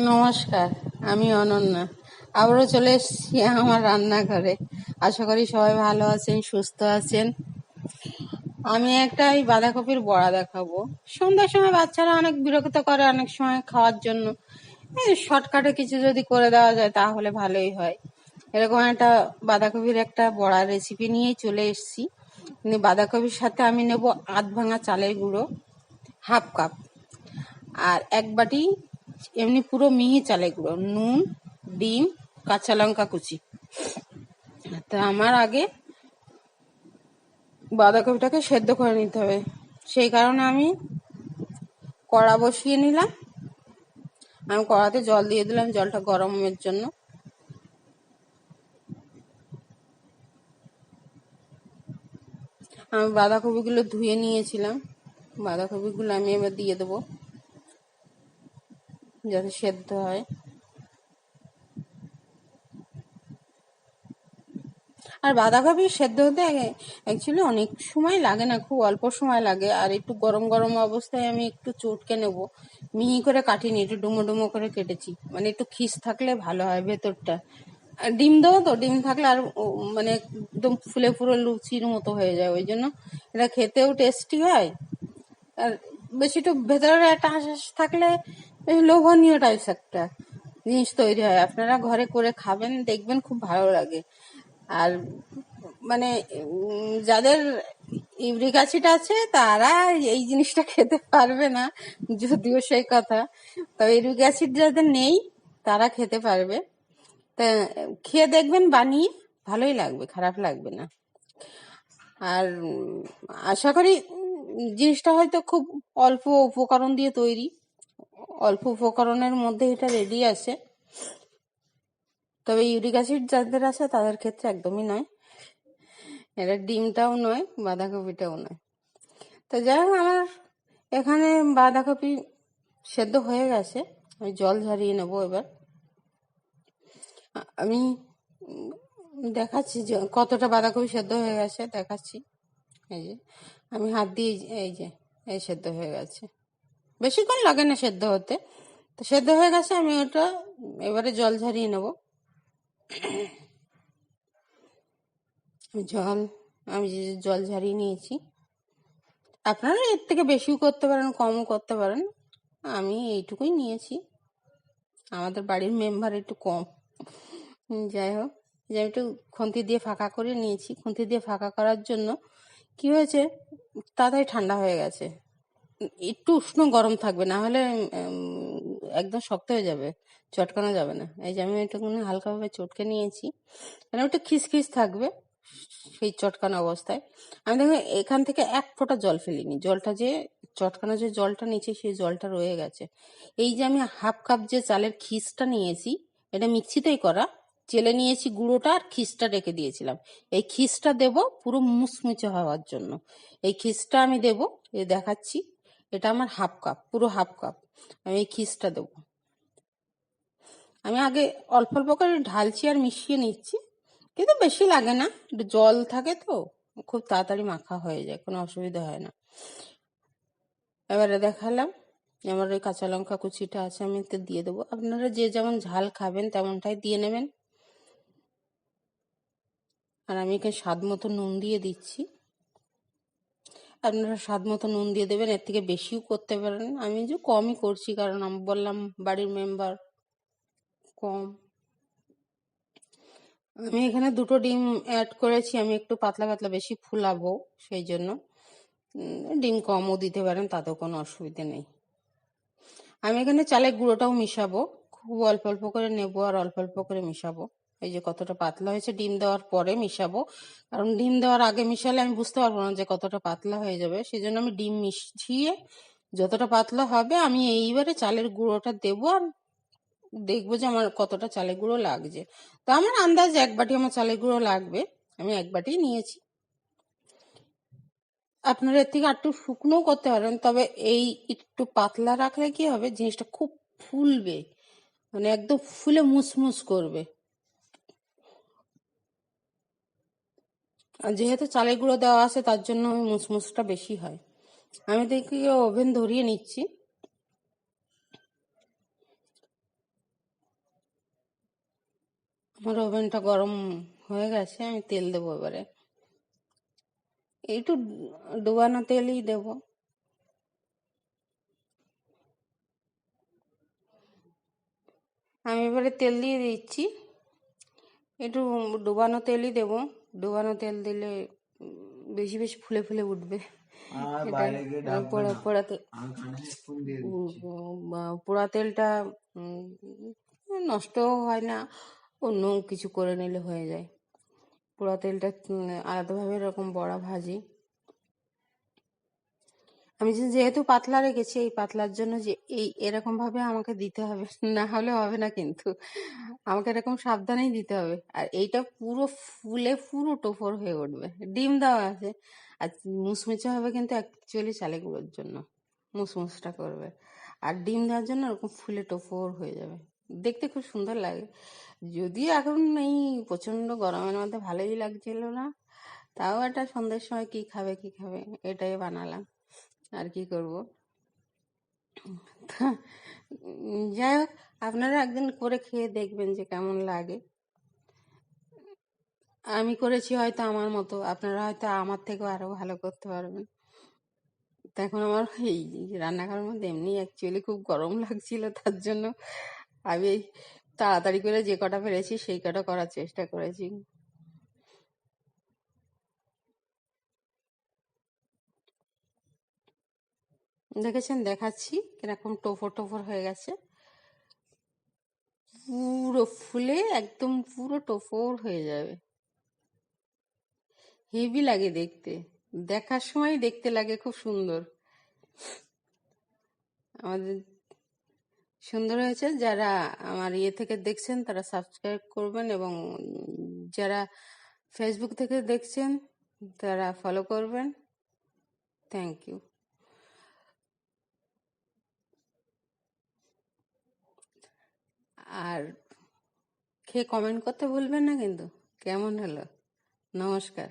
নমস্কার, আমি অনন্যা। আবারও চলে এসেছি আমার রান্নাঘরে। আশা করি সবাই ভালো আছেন, সুস্থ আছেন। আমি একটা এই বাঁধাকপির বড়া দেখাবো। সন্ধ্যার সময় বাচ্চারা অনেক বিরক্ত করে অনেক সময় খাওয়ার জন্য। এই শর্টকাটে কিছু যদি করে দেওয়া যায় তাহলে ভালোই হয়। এরকম একটা বাঁধাকপির একটা বড়া রেসিপি নিয়েই চলে এসেছি। বাঁধাকপির সাথে আমি নেব আধ ভাঙা চালের গুঁড়ো, হাফ কাপ, আর এক বাটি এমনি পুরো মিহি চালের গুঁড়ো, নুন, ডিম, কাঁচা লঙ্কা কুচি। তা আমার আগে বাঁধাকপিটাকে সেদ্ধ করে নিতে হবে, সেই কারণে আমি কড়া বসিয়ে নিলাম। আমি কড়াতে জল দিয়ে দিলাম, জলটা গরমের জন্য। আমি বাঁধাকপিগুলো ধুয়ে নিয়েছিলাম, বাঁধাকপিগুলো আমি এবার দিয়ে দেবো যাতে সেদ্ধ হয়। আর বাঁধাকপি সেদ্ধ হতে অ্যাকচুয়ালি অনেক সময় লাগে না, খুব অল্প সময় লাগে। আর একটু গরম গরম অবস্থায় আমি একটু চটকে নেব, মিহি করে কাটিনি, একটু ডুমো ডুমো করে কেটেছি, মানে একটু খিস থাকলে ভালো হয় ভেতরটা। আর ডিম দেবো তো, ডিম থাকলে আর মানে একদম ফুলে ফুলে লুচির মতো হয়ে যায়, ওই জন্য এটা খেতেও টেস্টি হয়। আর বেশি একটু ভেতরে একটা আঁশ থাকলে বেশ লোভনীয় টাইপস একটা জিনিস তৈরি হয়। আপনারা ঘরে করে খাবেন, দেখবেন খুব ভালো লাগে। আর মানে যাদের ইউরিক অ্যাসিড আছে তারা এই জিনিসটা খেতে পারবে না, যদিও সেই কথা। তবে ইউরিক অ্যাসিড যাদের নেই তারা খেতে পারবে। তা খেয়ে দেখবেন, বানিয়ে ভালোই লাগবে, খারাপ লাগবে না। আর আশা করি জিনিসটা হয়তো খুব অল্প উপকরণ দিয়ে তৈরি, অল্প উপকরণের মধ্যে এটা রেডি আছে। তবে ইউরিক অ্যাসিড যাদের আছে তাদের ক্ষেত্রে একদমই নয়, এটা ডিমটাও নয়, বাঁধাকপিটাও নয়। তো যাই হোক, আমার এখানে বাঁধাকপি সেদ্ধ হয়ে গেছে, আমি জল ঝরিয়ে নেবো এবার। আমি দেখাচ্ছি যে কতটা বাঁধাকপি সেদ্ধ হয়ে গেছে, দেখাচ্ছি। এই যে আমি হাত দিয়ে, এই যে এই সেদ্ধ হয়ে গেছে, বেশিক্ষণ লাগে না সেদ্ধ হতে। তো সেদ্ধ হয়ে গেছে, আমি ওটা এবারে জল ঝরিয়ে নেব। আমি যে জল ঝরিয়ে নিয়েছি, আপনারা এর থেকে বেশিও করতে পারেন, কমও করতে পারেন। আমি এইটুকুই নিয়েছি, আমাদের বাড়ির মেম্বার একটু কম। যাই হোক, যে আমি একটু খুন্তি দিয়ে ফাঁকা করে নিয়েছি। খুন্তি দিয়ে ফাঁকা করার জন্য কি হয়েছে, তাড়াতাড়ি ঠান্ডা হয়ে গেছে। একটু উষ্ণ গরম থাকবে, না হলে একদম শক্ত হয়ে যাবে, চটকানো যাবে না। এই যে আমি একটুখানি হালকাভাবে চটকে নিয়েছি, মানে একটু খিসখিস থাকবে সেই চটকানো অবস্থায়। আমি দেখো এখান থেকে এক ফোঁটা জল ফেলিনি, জলটা যে চটকানো যে জলটা নিচে সেই জলটা রয়ে গেছে। এই যে আমি হাফ কাপ যে চালের খিসটা নিয়েছি, এটা মিক্সিতেই করা, চেলে নিয়েছি গুঁড়োটা, আর খিসটা রেখে দিয়েছিলাম। এই খিসটা দেব পুরো মুচমুচে হওয়ার জন্য। এই খিসটা আমি দেব, এই দেখাচ্ছি, এটা আমার হাফ কাপ, পুরো হাফ কাপ আমি এই খিসটা দেবো। আমি আগে অল্প অল্প করে ঢালছি আর মিশিয়ে নিচ্ছি, কিন্তু বেশি লাগে না, একটু জল থাকে তো খুব তাড়াতাড়ি মাখা হয়ে যায়, কোনো অসুবিধা হয় না। এবারে দেখালাম আমার ওই কাঁচা লঙ্কা কুচিটা আছে, আমি এতে দিয়ে দেবো। আপনারা যে যেমন ঝাল খাবেন তেমনটাই দিয়ে নেবেন। আর আমি এখানে স্বাদ মতো নুন দিয়ে দিচ্ছি, আপনারা স্বাদ মতো নুন দিয়ে দেবেন, এর থেকে বেশিও করতে পারেন। আমি যে কমই করছি, কারণ আমি বললাম বাড়ির মেম্বার কম। আমি এখানে দুটো ডিম অ্যাড করেছি, আমি একটু পাতলা পাতলা বেশি ফুলাবো, সেই জন্য ডিম কমও দিতে পারেন, তাতেও কোনো অসুবিধা নেই। আমি এখানে চালের গুঁড়োটাও মিশাবো, খুব অল্প অল্প করে নেবো আর অল্প অল্প করে মিশাবো। এই যে কতটা পাতলা হয়েছে, ডিম দেওয়ার পরে মিশাবো, কারণ ডিম দেওয়ার আগে মিশালে আমি বুঝতে পারবো না যে কতটা পাতলা হয়ে যাবে। সেই জন্য আমি ডিম মিশিয়ে যতটা পাতলা হবে আমি এইবারে চালের গুঁড়োটা দেবো, আর দেখবো যে আমার কতটা চালের গুঁড়ো লাগছে। তো আমার আন্দাজ এক বাটি আমার চালের গুঁড়ো লাগবে, আমি এক বাটি নিয়েছি। আপনারা এর থেকে একটু শুকনো করতে পারেন, তবে এই একটু পাতলা রাখলে কি হবে, জিনিসটা খুব ফুলবে, মানে একদম ফুলে মুসমুস করবে। আর যেহেতু চালের গুঁড়ো দেওয়া আছে তার জন্য ওই মুসমুসটা বেশি হয়। আমি দেখি ওভেন ধরিয়ে নিচ্ছি। আমার ওভেনটা গরম হয়ে গেছে, আমি তেল দেবো এবারে। একটু ডুবানো তেলই দেব। আমি এবারে তেল দিয়ে দিচ্ছি, একটু ডুবানো তেলই দেব। ডুবানো তেল দিলে বেশি বেশি ফুলে ফুলে উঠবে। এটা পোড়া পোড়া পোড়া তেলটা নষ্টও হয় না, অন্য কিছু করে নিলে হয়ে যায়। পোড়া তেলটা আলাদাভাবে এরকম বড়া ভাজি। আমি যেহেতু পাতলা রেখেছি, এই পাতলার জন্য যে এরকম ভাবে আমাকে দিতে হবে, না হলে হবে না কিন্তু। আমাকে এরকম সাবধানেই দিতে হবে। আর এইটা পুরো ফুলে পুরো টোপর হয়ে উঠবে। ডিম দেওয়া আছে, আর মুচমুচে হবে কিন্তু অ্যাকচুয়ালি চালে গুঁড়োর জন্য মুসমুসটা করবে। আর ডিম দেওয়ার জন্য ওরকম ফুলে টোপর হয়ে যাবে, দেখতে খুব সুন্দর লাগে। যদিও এখন এই প্রচন্ড গরমের মধ্যে ভালোই লাগছিল না, তাও একটা সন্ধ্যের সময় কি খাবে কি খাবে এটাই বানালাম, আর কি করব। যাই হোক, আপনারা একদিন করে খেয়ে দেখবেন যে কেমন লাগে। আমি করেছি হয়তো আমার মতো, আপনারা হয়তো আমার থেকেও আরো ভালো করতে পারবেন। তো এখন আমার এই রান্নাঘরের মধ্যে এমনি অ্যাকচুয়ালি খুব গরম লাগছিল, তার জন্য আমি এই তাড়াতাড়ি করে যে কটা পেরেছি সেই কটা করার চেষ্টা করেছি। দেখেছেন, দেখাচ্ছি কিরকম টোপর টোপর হয়ে গেছে, পুরো ফুলে একদম পুরো টোপর হয়ে যাবে। হেভি লাগে দেখতে, দেখার সময় দেখতে লাগে খুব সুন্দর। আমাদের সুন্দর হয়েছে। যারা আমার ইয়ে থেকে দেখছেন তারা সাবস্ক্রাইব করবেন, এবং যারা ফেসবুক থেকে দেখছেন তারা ফলো করবেন। Thank you. আর খেয়ে কমেন্ট করতে ভুলবেন না কিন্তু কেমন হলো। নমস্কার।